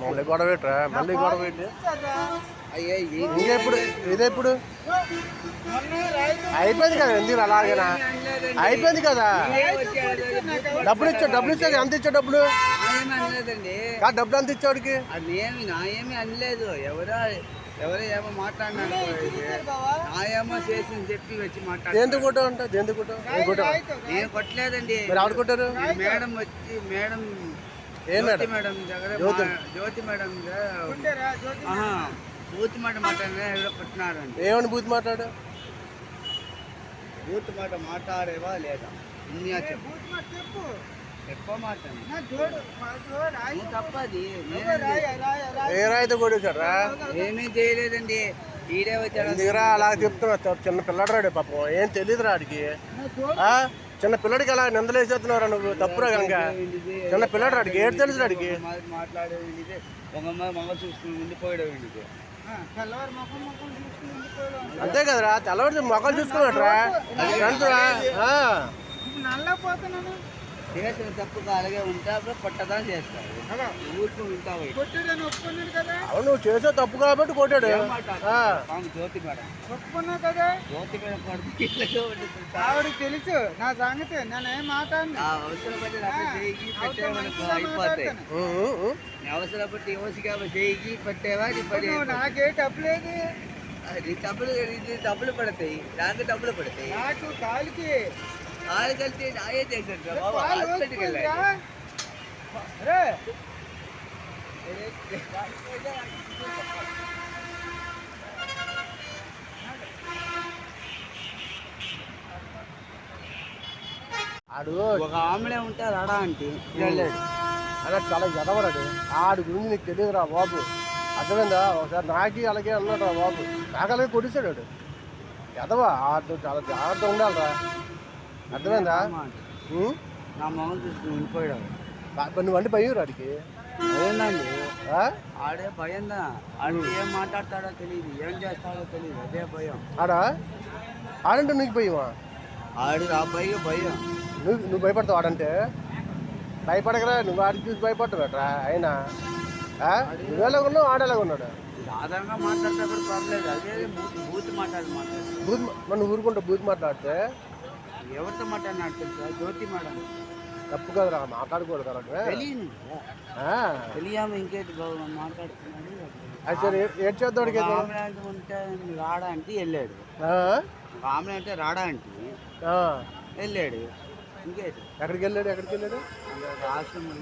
మళ్ళీ గొడవ పెట్టరా మళ్ళీ గొడవ పెట్టి ఇంకెప్పుడు ఇదెప్పుడు అయిపోయింది కదా ఎందుకు అలాగేనా అయిపోయింది కదా డబ్బులు ఇచ్చాడు ఎంత ఇచ్చాడు డబ్బులు డబ్బులు ఎంత ఇచ్చాడికి ఏమి అనలేదు ఎవరో ఏమో మాట్లాడినాడు నాయేమో చేసిన చెప్పి వచ్చి మాట్లాడు ఎందుకు ఉంటుంది ఎందుకు నేను కొట్టలేదండి మరి ఆవిడ కొట్టారు మేడం వచ్చి మేడం మేడం దగ్గర జ్యోతి మేడం బూత్ మాట మాట్లాడినా ఎవరో కొట్టినారండి ఏమని బూత్ మాట్లాడు బూత్ మాట మాట్లాడేవా లేదా ఎక్కువ తప్పది ఏ రాయితో కొట్టేశారా ఏమీ చేయలేదండి ఈడే వచ్చాడు అలా చెప్తున్నా చిన్న పిల్లడు రాడు పాపం ఏం తెలియదు రాడికి చిన్న పిల్లడికి అలా నిందలేసేస్తున్నారా నువ్వు తప్పురా కనుక చిన్న పిల్లడు రాడికి ఏడు తెలుసు రాడికి మాట్లాడేది మగ చూసుకుని ఉండిపోయాడు అంతే కదరా తెల్లవారు మొక్కలు చూసుకున్నాట్రా నల్లపోతున్నాను చేసిన తప్పుగా అలాగే ఉంటే కొట్టదా చేస్తారు ఊరుకు ఉంటావు అవును నువ్వు చేసే తప్పు కాబట్టి కొట్టాడు జ్యోతి మేడం ఒప్పుకున్నా కదా జ్యోతి మేడం ఆవిడకి తెలుసు నా సంగతి నేనేం మాట్లాడి అయిపోతాయి అవసరపట్టి యువసిగా చేయి పెట్టేవా నాకే డబ్బులేదు డబ్బులు పడతాయి నాకు డబ్బులు పడతాయి నాకు కాలికి కలిసి నాయే చేశాడు బాబు హాస్పిటల్కి వెళ్ళాడు ఆడు ఒక ఆమెడే ఉంటే రాడా అంటే వెళ్ళాడు అలా చాలా ఎదవరాడు ఆడు గురించి నీకు తెలియదురా బాబు అర్థమైందా ఒకసారి నాకి అలాగే అన్నాడు రా బాబు నాకు అలాగే కొట్టేశాడు వాడు ఎదవా ఆడు చాలా జాగ్రత్తగా ఉండాలిరా అర్థమైందా నా మొహం చూసుకుని ఉండిపోయాడు నువ్వు అంటే భయం రాడికి భయందండి ఆడే భయందా ఆడు ఏం మాట్లాడతాడో తెలియదు ఏం చేస్తాడో తెలియదు అదే భయం ఆడంటే నీకు భయమా ఆడు ఆ భయం నువ్వు భయపడతావు ఆడంటే భయపడకరా నువ్వు ఆడికి చూసి భయపడతావుట్రా అయినా నువ్వేలాగా ఉన్నావు ఆడేలాగా ఉన్నాడు సాధారణంగా మాట్లాడితే కూడా పర్లేదు అదే బూత్ బూత్ మనం ఊరుకుంటా బూత్ మాట్లాడితే ఎవరితో మాట్లాడినాడు తెలుసా జ్యోతి మేడం తప్పు కదరా మాట్లాడకూడదు కదా తెలియము ఇంకేంటి మాట్లాడుతున్నాడు సరే ఏడ్ చేద్దాడికి ఉంటే రాడా అంటే వెళ్ళాడు ఆమె అంటే రాడా అంటే వెళ్ళాడు ఇంకేంటి ఎక్కడికి వెళ్ళాడు ఆశ్రమం